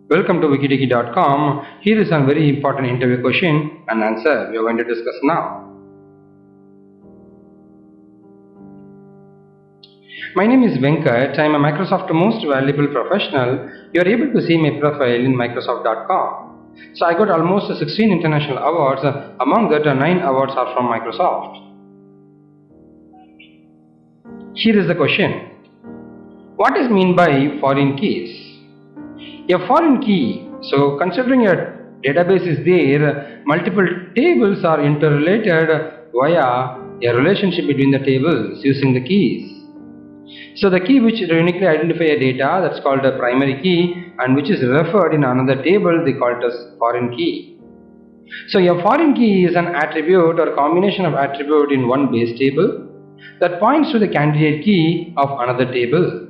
Welcome to wikidiki.com. Here is a very important interview question and answer we are going to discuss now. My name is Venkat. I am a Microsoft Most Valuable Professional. You are able to see my profile in Microsoft.com. So I got almost 16 international awards. Among that, 9 awards are from Microsoft. Here is the question. What is meant by foreign keys? A foreign key, so considering a database is there, multiple tables are interrelated via a relationship between the tables using the keys. So the key which uniquely identify a data, that's called a primary key, and which is referred in another table, they call it as foreign key. So a foreign key is an attribute or combination of attribute in one base table that points to the candidate key of another table.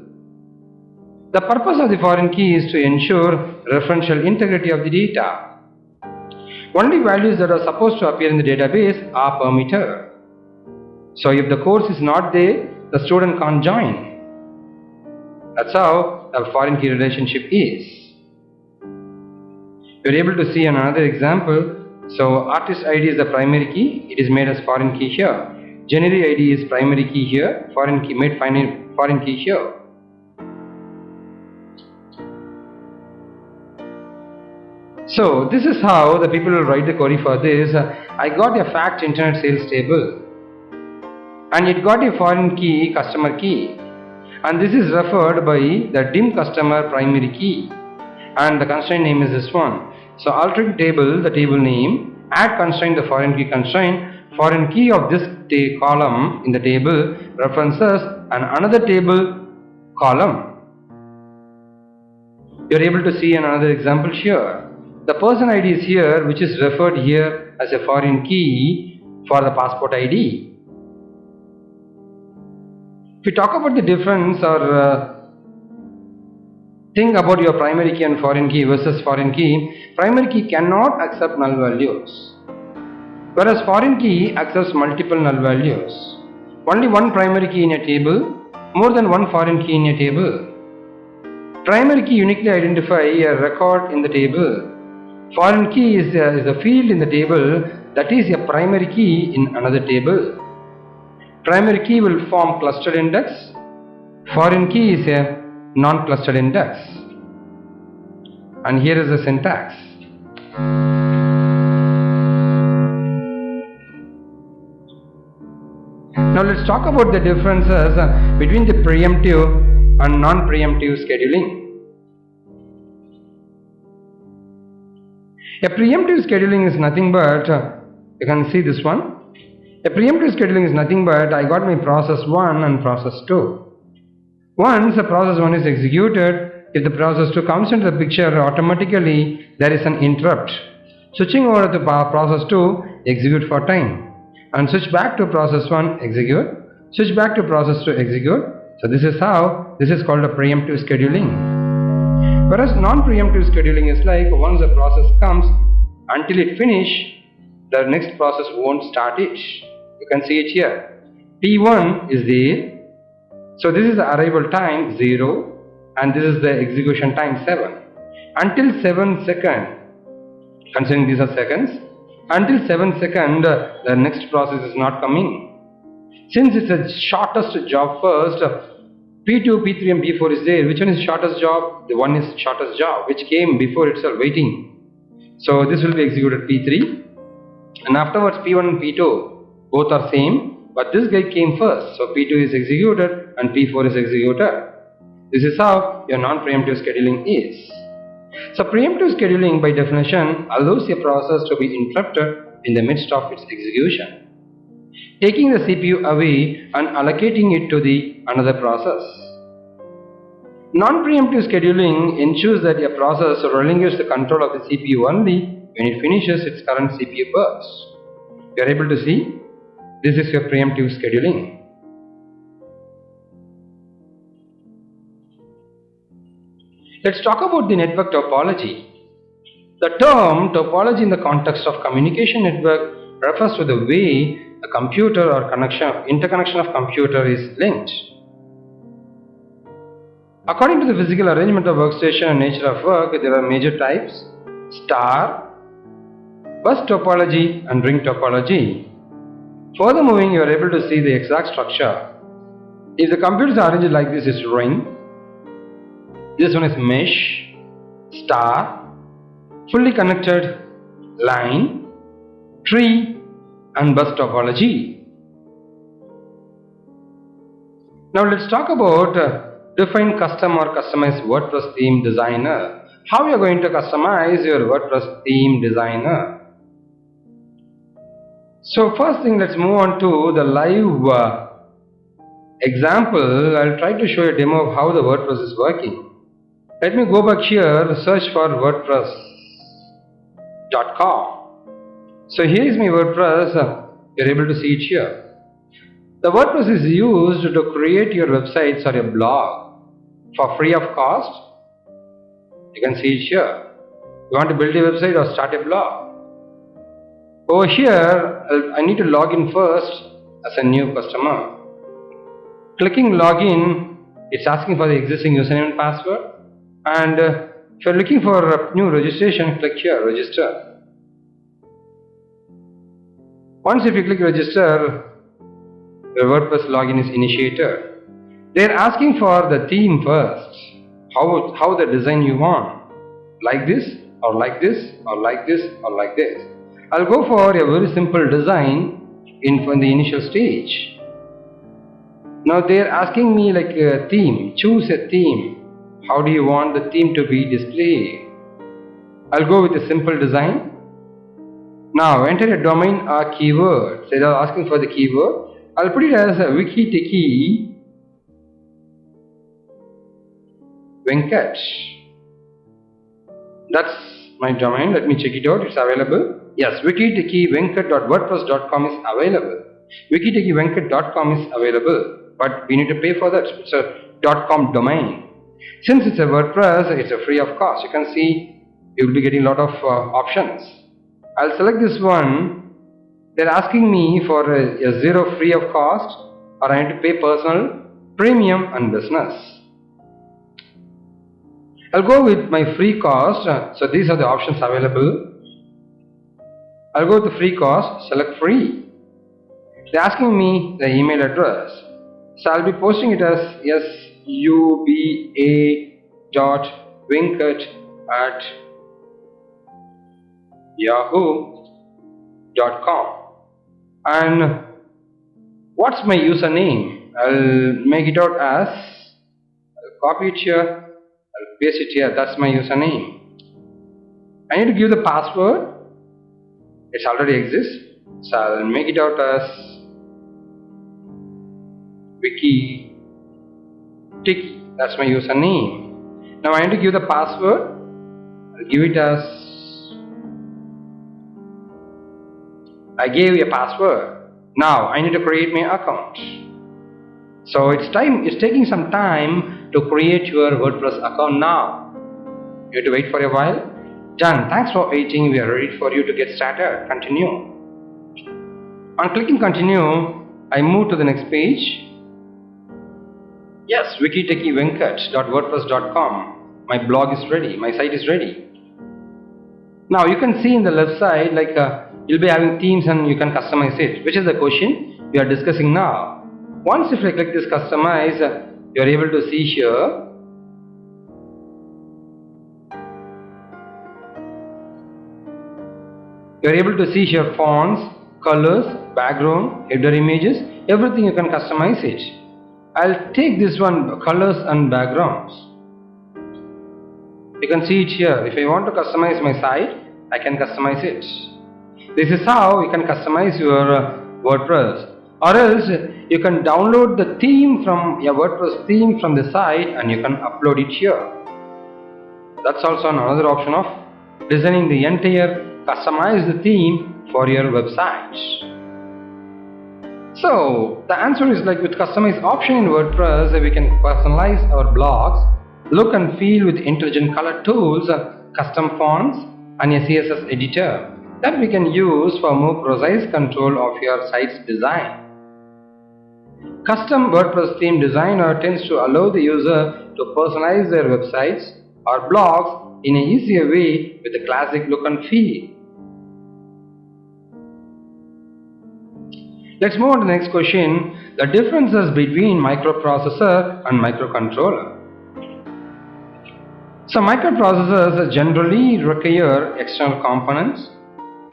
The purpose of the foreign key is to ensure referential integrity of the data. Only values that are supposed to appear in the database are permitted. So if the course is not there, the student can't join. That's how a foreign key relationship is. You're able to see another example. So artist ID is the primary key. It is made as foreign key here. Generic ID is primary key here. Foreign key made foreign key here. So this is how the people will write the query for this. I got a fact internet sales table and it got a foreign key customer key, and this is referred by the dim customer primary key, and the constraint name is this one. So altering table, the table name, add constraint, the foreign key constraint, foreign key of this column in the table references and another table column. You are able to see another example here. The person ID is here, which is referred here as a foreign key for the passport ID. If you talk about the difference or think about your primary key and foreign key versus foreign key, primary key cannot accept null values, whereas foreign key accepts multiple null values. Only one primary key in a table, more than one foreign key in a table. Primary key uniquely identify a record in the table. Foreign key is a field in the table that is a primary key in another table. Primary key will form clustered index. Foreign key is a non-clustered index. And here is the syntax. Now let's talk about the differences between the preemptive and non-preemptive scheduling. A preemptive scheduling is nothing but, you can see this one. A preemptive scheduling is nothing but I got my process 1 and process 2. Once the process 1 is executed, if the process 2 comes into the picture, automatically there is an interrupt. Switching over to process 2, execute for time. And switch back to process 1, execute. Switch back to process 2, execute. So this is how, this is called a preemptive scheduling. Whereas non-preemptive scheduling is like once the process comes, until it finish, the next process won't start it. You can see it here. T1 is there. So this is the arrival time 0 and this is the execution time 7. Until 7 seconds, considering these are seconds, until 7 seconds the next process is not coming. Since it's the shortest job first, P2, P3 and P4 is there. Which one is shortest job? The one is shortest job which came before itself waiting. So this will be executed P3 and afterwards P1 and P2 both are same, but this guy came first. So P2 is executed and P4 is executed. This is how your non-preemptive scheduling is. So preemptive scheduling by definition allows a process to be interrupted in the midst of its execution, taking the CPU away and allocating it to the another process. Non-preemptive scheduling ensures that a process relinquishes the control of the CPU only when it finishes its current CPU burst. You are able to see, this is your preemptive scheduling. Let's talk about the network topology. The term topology in the context of communication network refers to the way a computer or interconnection of computer is linked. According to the physical arrangement of workstation and nature of work, there are major types: star, bus topology and ring topology. Further moving, you are able to see the exact structure. If the computers are arranged like this, is ring. This one is mesh, star, fully connected, line, tree and bus topology. Now let's talk about define custom or customized WordPress theme designer. How you are going to customize your WordPress theme designer? So first thing, let's move on to the live example. I'll try to show you a demo of how the WordPress is working. Let me go back here, search for WordPress.com. So here is my WordPress. You're able to see it here. The WordPress is used to create your websites or your blog for free of cost. You can see it here. You want to build a website or start a blog. Over here, I need to log in first as a new customer. Clicking login, it's asking for the existing username and password. And if you're looking for a new registration, click here, register. Once if you click register, the WordPress login is initiated. They're asking for the theme first. How the design you want. Like this, or like this, or like this, or like this. I'll go for a very simple design in the initial stage. Now they're asking me like a theme. Choose a theme. How do you want the theme to be displayed? I'll go with a simple design. Now enter a domain or keyword. So they're asking for the keyword. I'll put it as a wiki Venkat. That's my domain. Let me check it out. It's available. Yes, wiki-venkat.wordpress.com is available. wiki-venkat.com is available. But we need to pay for that. It's a .com domain. Since it's a WordPress, it's a free of cost. You can see you'll be getting a lot of options. I'll select this one. They're asking me for a zero free of cost, or I need to pay personal, premium and business. I'll go with my free cost. So these are the options available. I'll go with the free cost, select free. They're asking me the email address. So I'll be posting it as suba.venkat@yahoo.com. And what's my username? I'll make it out as, I'll copy it here, I'll paste it here. That's my username. I need to give the password. It already exists. So I'll make it out as wiki Tiki. That's my username. Now I need to give the password. I'll give it as, I gave a password. Now I need to create my account. So it's taking some time to create your WordPress account now. You have to wait for a while. Done. Thanks for waiting. We are ready for you to get started. Continue. On clicking continue, I move to the next page. Yes, wiki-venkat.wordpress.com. My blog is ready. My site is ready. Now you can see in the left side, like you'll be having themes and you can customize it, which is the question we are discussing now. Once if I click this customize, you are able to see here. You are able to see here fonts, colors, background, header images, everything you can customize it. I'll take this one, colors and backgrounds. You can see it here. If I want to customize my site, I can customize it. This is how you can customize your WordPress. Or else you can download the theme from your WordPress theme from the site and you can upload it here. That's also another option of designing the entire customized theme for your website. So the answer is like with customized option in WordPress, we can personalize our blogs, look and feel with intelligent color tools, custom fonts and a CSS editor that we can use for more precise control of your site's design. Custom WordPress theme designer tends to allow the user to personalize their websites or blogs in an easier way with a classic look and feel. Let's move on to the next question, the differences between microprocessor and microcontroller. So microprocessors generally require external components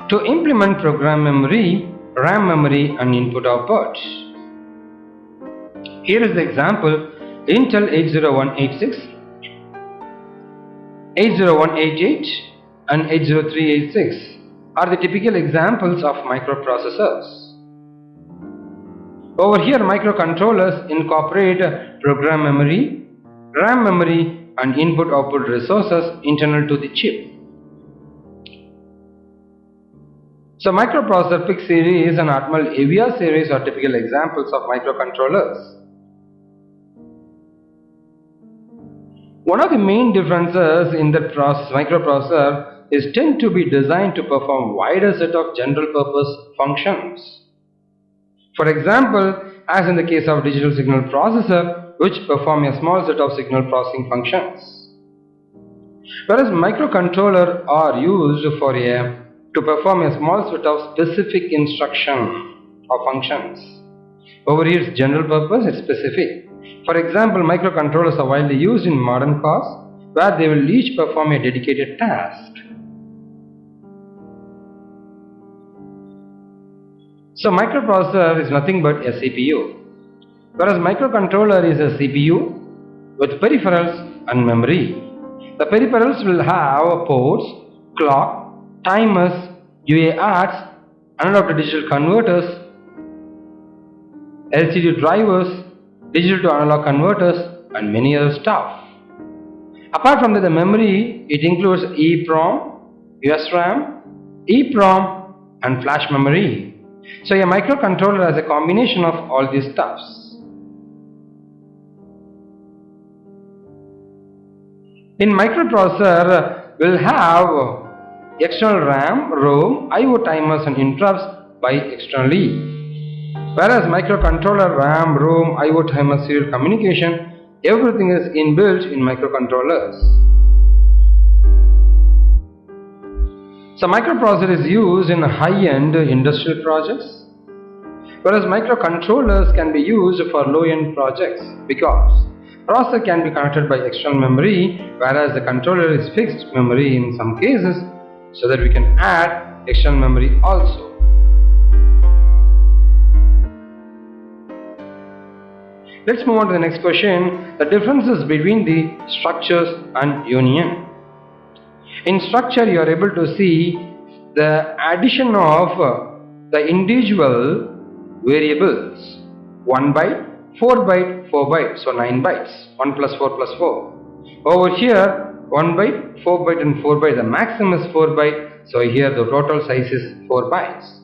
to implement program memory, RAM memory and input-output. Here is the example, Intel 80186, 80188 and 80386 are the typical examples of microprocessors. Over here, microcontrollers incorporate program memory, RAM memory and input-output resources internal to the chip. So microprocessor PIC series and Atmel AVR series are typical examples of microcontrollers. One of the main differences in the microprocessor is tend to be designed to perform wider set of general purpose functions. For example, as in the case of digital signal processor, which perform a small set of signal processing functions. Whereas microcontrollers are used to perform a small set of specific instruction or functions. Over here it's general purpose, it's specific. For example, microcontrollers are widely used in modern cars where they will each perform a dedicated task. So microprocessor is nothing but a CPU, whereas microcontroller is a CPU with peripherals and memory. The peripherals will have ports, clock, timers, UARTs, analog to digital converters, LCD drivers, digital to analog converters and many other stuff. Apart from that, the memory, it includes EEPROM, USRAM, EEPROM and flash memory. So a microcontroller has a combination of all these stuffs. In microprocessor, we'll have external RAM, ROM, IO timers and interrupts by externally. Whereas microcontroller, RAM, ROM, IO timer, serial communication, everything is inbuilt in microcontrollers. So microprocessor is used in high-end industrial projects, whereas microcontrollers can be used for low-end projects because processor can be connected by external memory, whereas the controller is fixed memory in some cases, so that we can add external memory also. Let's move on to the next question, the differences between the structures and union. In structure, you are able to see the addition of the individual variables, 1 byte, 4 byte, 4 byte, so 9 bytes, 1 plus 4 plus 4. Over here, 1 byte, 4 byte and 4 byte, the maximum is 4 byte, so here the total size is 4 bytes.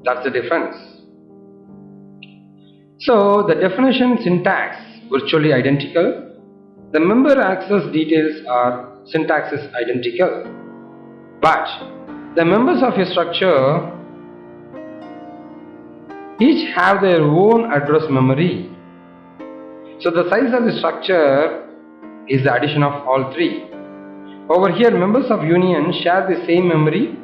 That's the difference. So the definition syntax virtually identical. The member access details are syntax is identical, but the members of a structure each have their own address memory. So the size of the structure is the addition of all three. Over here, members of union share the same memory.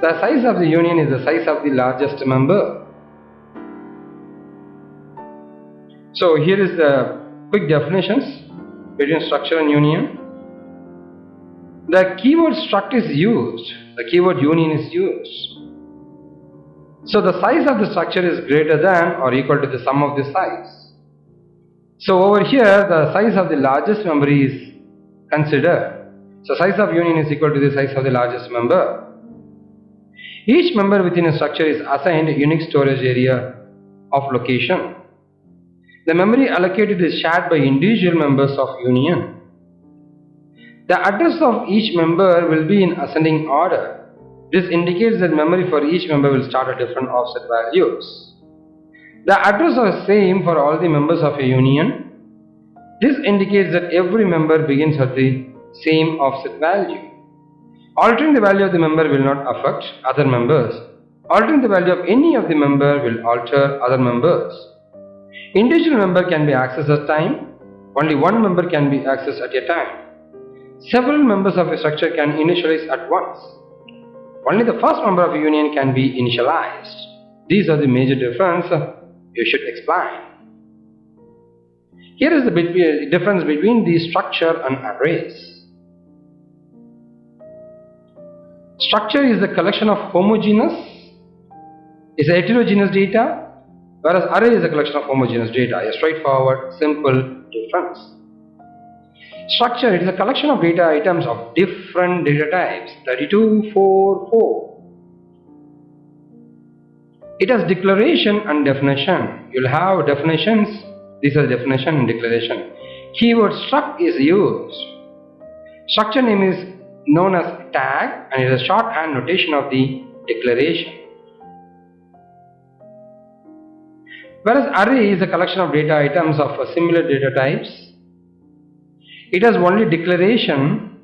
The size of the union is the size of the largest member. So here is the quick definitions between structure and union. The keyword struct is used, the keyword union is used. So the size of the structure is greater than or equal to the sum of the size. So over here, the size of the largest memory is considered. So size of union is equal to the size of the largest member. Each member within a structure is assigned a unique storage area of location. The memory allocated is shared by individual members of union. The address of each member will be in ascending order. This indicates that memory for each member will start at different offset values. The address are same for all the members of a union. This indicates that every member begins at the same offset value. Altering the value of the member will not affect other members. Altering the value of any of the member will alter other members. Individual member can be accessed at time. Only one member can be accessed at a time. Several members of a structure can initialize at once. Only the first member of a union can be initialized. These are the major difference you should explain. Here is the difference between the structure and arrays. Structure is the collection of heterogeneous data, whereas array is a collection of homogeneous data, a straightforward, simple difference. Structure, it is a collection of data items of different data types, 32, 4, 4. It has declaration and definition. You'll have definitions, these are definition and declaration. Keyword struct is used. Structure name is known as tag and it is a shorthand notation of the declaration. Whereas array is a collection of data items of similar data types. It has only declaration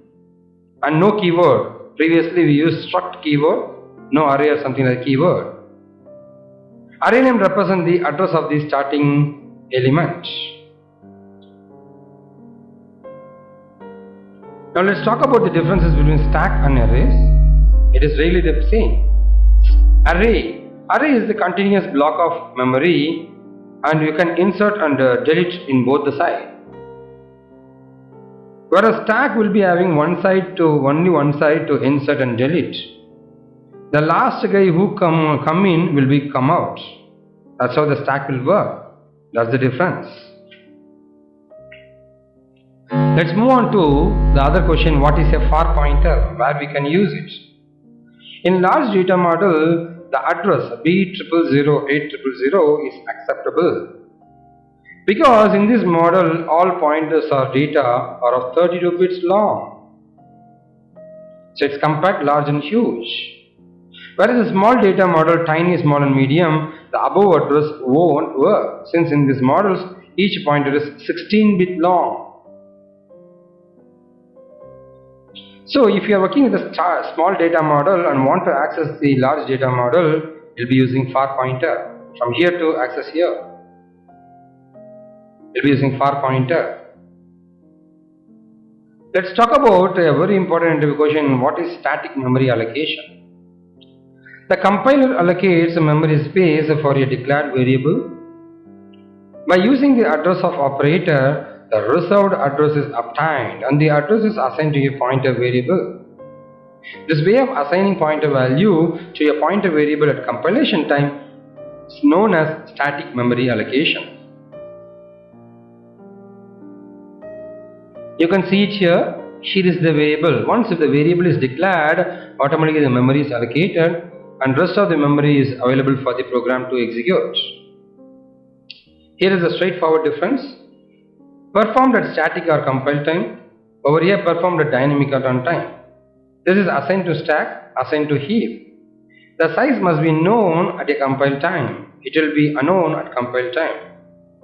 and no keyword. Previously we used struct keyword, no array or something like keyword. Array name represents the address of the starting element. Now let's talk about the differences between stack and arrays. It is really the same. Array is the continuous block of memory and you can insert and delete in both the sides. Whereas stack will be having only one side to insert and delete. The last guy who come in will be come out. That's how the stack will work. That's the difference. Let's move on to the other question, what is a far pointer, where we can use it. In large data model, the address B0008000 is acceptable. Because in this model, all pointers or data are of 32 bits long. So it's compact, large and huge. Whereas a small data model, tiny, small and medium, the above address won't work. Since in these models, each pointer is 16-bit long. So if you are working with a small data model and want to access the large data model, you'll be using far pointer. From here to access here, you'll be using far pointer. Let's talk about a very important interview question, what is static memory allocation? The compiler allocates memory space for a declared variable. By using the address of operator, the reserved address is obtained and the address is assigned to a pointer variable. This way of assigning pointer value to a pointer variable at compilation time is known as static memory allocation. You can see it here. Here is the variable. Once if the variable is declared, automatically the memory is allocated and rest of the memory is available for the program to execute. Here is a straightforward difference. Performed at static or compile time, over here performed at dynamic or runtime. This is assigned to stack, assigned to heap. The size must be known at a compile time. It will be unknown at compile time.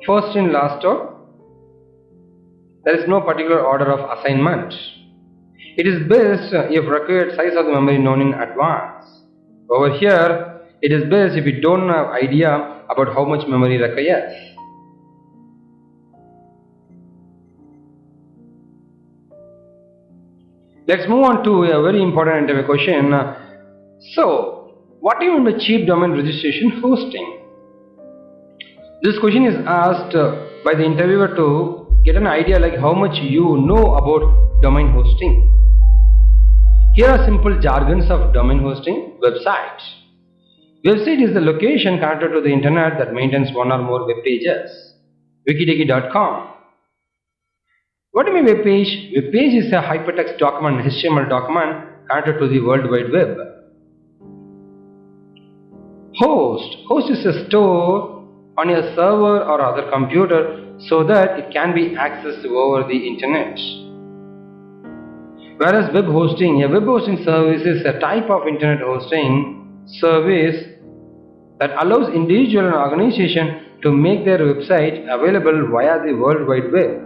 First in, last out. There is no particular order of assignment. It is best if required size of the memory known in advance. Over here, it is best if you don't have idea about how much memory requires. Let's move on to a very important interview question. So, what do you mean by cheap domain registration hosting? This question is asked by the interviewer to get an idea like how much you know about domain hosting. Here are simple jargons of domain hosting. Website. Website is the location connected to the internet that maintains one or more web pages. Wikidigi.com. What do you mean web page? Web page is a hypertext document, HTML document connected to the World Wide Web. Host. Host is a store on your server or other computer so that it can be accessed over the internet. Whereas web hosting, a web hosting service is a type of internet hosting service that allows individual and organization to make their website available via the World Wide Web.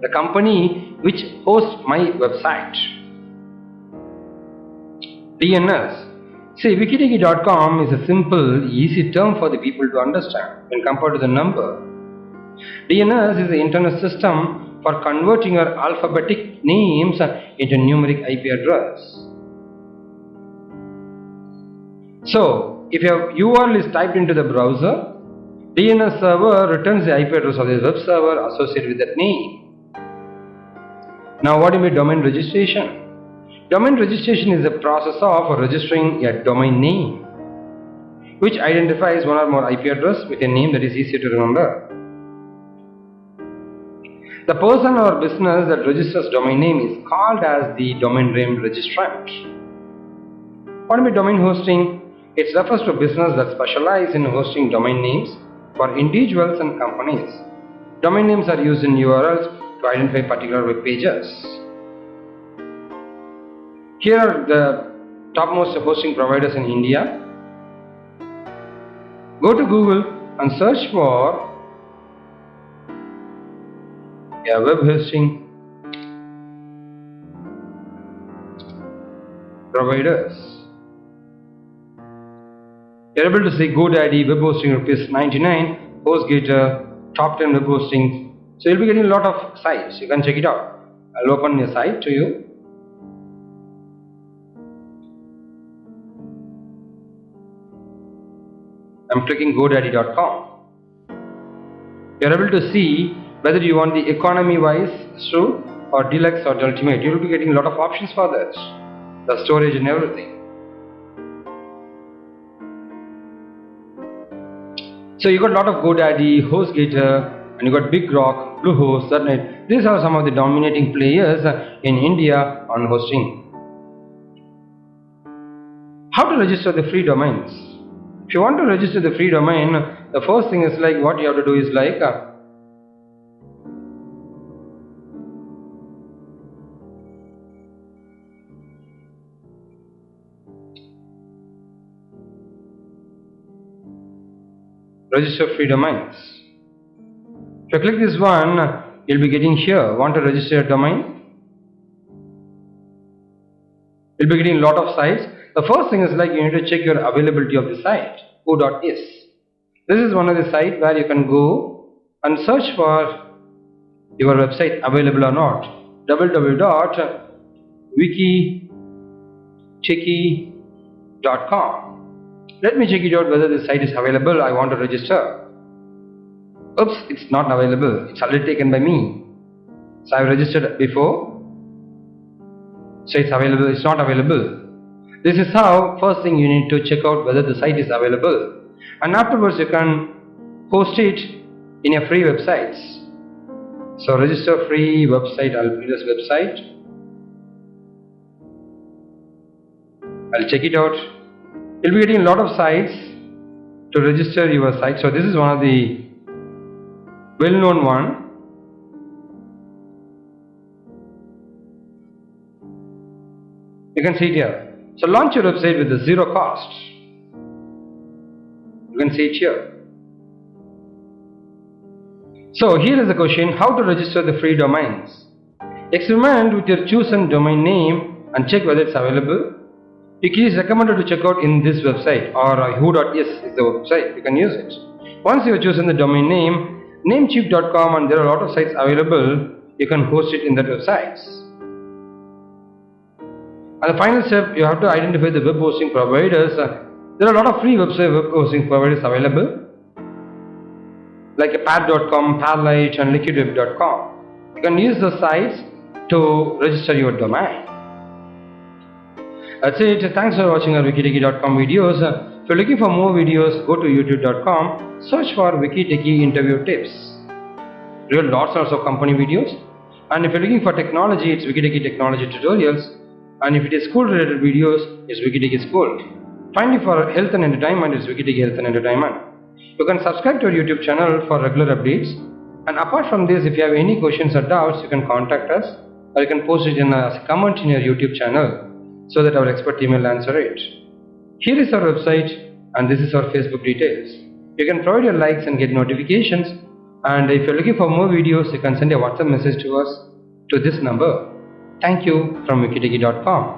The company which hosts my website. DNS. See, Wikidigi.com is a simple, easy term for the people to understand when compared to the number. DNS is the internal system for converting your alphabetic names into numeric IP address. So, if your URL is typed into the browser, DNS server returns the IP address of the web server associated with that name. Now, what do you mean domain registration? Domain registration is the process of registering a domain name, which identifies one or more IP address with a name that is easy to remember. The person or business that registers domain name is called as the domain name registrant. What do you mean domain hosting? It refers to a business that specializes in hosting domain names for individuals and companies. Domain names are used in URLs to identify particular web pages. Here are the topmost hosting providers in India. Go to Google and search for a web hosting providers. You're able to see GoDaddy, web hosting ₹99, HostGator, top 10 web hosting. So you'll be getting a lot of sites. You can check it out. I'll open a site to you. I'm clicking GoDaddy.com. You're able to see whether you want the economy wise route or deluxe or the ultimate. You will be getting a lot of options for that. The storage and everything. So you got a lot of GoDaddy, HostGator, and you got Big Rock, Bluehost, .NET. These are some of the dominating players in India on hosting. How to register the free domains? If you want to register the free domain, the first thing is like what you have to do is like register free domains. If you click this one, you'll be getting here. Want to register a domain? You'll be getting a lot of sites. The first thing is like you need to check your availability of the site. who.is. This is one of the sites where you can go and search for your website available or not. www.wikitechie.com. Let me check it out whether the site is available. I want to register. Oops, it's not available. It's already taken by me. So I've registered before. So it's available. It's not available. This is how first thing you need to check out whether the site is available. And afterwards you can host it in a free websites. So register free website. I'll put this website. I'll check it out. You'll be getting a lot of sites to register your site. So this is one of the well-known one. You can see it here. So launch your website with the zero cost. You can see it here. So here is the question: how to register the free domains? Experiment with your chosen domain name and check whether it's available. It is recommended to check out in this website, or who.is is the website. You can use it. Once you have chosen the domain name, namecheap.com, and there are a lot of sites available. You can host it in that websites. And the final step, you have to identify the web hosting providers. There are a lot of free web hosting providers available, like Patterrn.com, Parallite, and liquidweb.com. You can use the sites to register your domain. That's it. Thanks for watching our wikitechie.com videos. If you're looking for more videos, go to youtube.com, search for Wikitechie interview tips. There are lots of company videos. And if you're looking for technology, it's Wikitechie technology tutorials. And if it is school related videos, it's Wikitechie School. Finally, for health and entertainment, it's Wikitechie Health and Entertainment. You can subscribe to our YouTube channel for regular updates. And apart from this, if you have any questions or doubts, you can contact us, or you can post it as a comment in your YouTube channel so that our expert team will answer it. Here is our website, and this is our Facebook details. You can provide your likes and get notifications. And if you're looking for more videos, you can send a WhatsApp message to us to this number. Thank you from wikitechie.com.